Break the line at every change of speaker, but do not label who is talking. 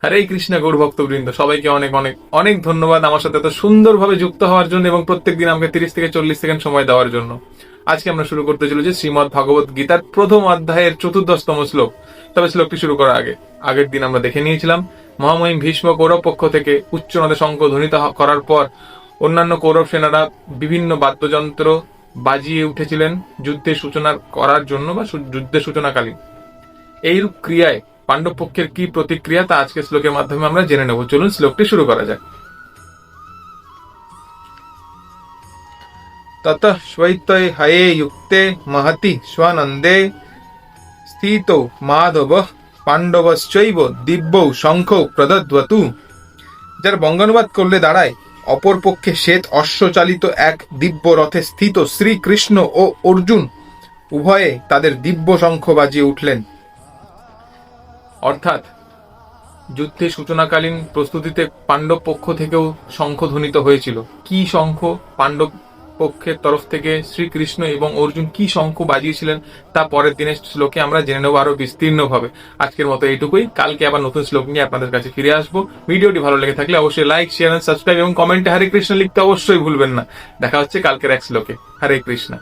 হরে কৃষ্ণ গৌর ভক্তবৃন্দ, সবাইকে অনেক অনেক অনেক ধন্যবাদ আমার সাথে এত সুন্দরভাবে যুক্ত হওয়ার জন্য এবং প্রত্যেকদিন আমাকে 30 থেকে 40 সেকেন্ড সময় দেওয়ার জন্য। আজকে আমরা শুরু করতে চলেছি শ্রীমদ ভাগবত গীতার প্রথম অধ্যায়ের 14তম শ্লোক। তবে শ্লোকটি শুরু করার আগের দিন আমরা দেখে নিয়েছিলাম মহামহিম ভীষ্ম কৌরব পক্ষ থেকে উচ্চনদে শঙ্খ ধ্বনিত করার পর অন্যান্য কৌরব সেনারা বিভিন্ন বাদ্যযন্ত্র বাজিয়ে উঠেছিলেন যুদ্ধের সূচনা করার জন্য বা যুদ্ধের সূচনাকালীন। এইরূপ ক্রিয়ায় পাণ্ডব পক্ষের কি প্রতিক্রিয়া তা আজকের শ্লোকের মাধ্যমে আমরা জেনে নেব। চলুন শ্লোকটি শুরু করা যাক। ততঃ শ্বৈতয়ে হয়ে যুক্তে মহতি স্বানন্দে স্থিতো মাধবঃ পাণ্ডবশ্চৈব দিব্যৌ শঙ্খৌ প্রদদ্বতু। যার বঙ্গানুবাদ করলে দাঁড়ায়, অপরপক্ষে শ্বেত অশ্বচালিত এক দিব্য রথে স্থিত শ্রীকৃষ্ণ ও অর্জুন উভয়ে তাদের দিব্য শঙ্খ বাজিয়ে উঠলেন। অর্থাৎ যুদ্ধের সূচনাকালীন প্রস্তুতিতে পাণ্ডব পক্ষ থেকেও শঙ্খ ধ্বনিত হয়েছিল। কি শঙ্খ? পাণ্ডব পক্ষের তরফ থেকে শ্রীকৃষ্ণ এবং অর্জুন কি শঙ্খ বাজিয়েছিলেন তা পরের দিনের শ্লোকে আমরা জেনে নেবো আরো বিস্তীর্ণভাবে। আজকের মতো এইটুকুই। কালকে আবার নতুন শ্লোক নিয়ে আপনাদের কাছে ফিরে আসবো। ভিডিওটি ভালো লেগে থাকলে অবশ্যই লাইক, শেয়ার, সাবস্ক্রাইব এবং কমেন্টে হরে কৃষ্ণ লিখতে অবশ্যই ভুলবেন না। দেখা হচ্ছে কালকের এক শ্লোকে। হরে কৃষ্ণ।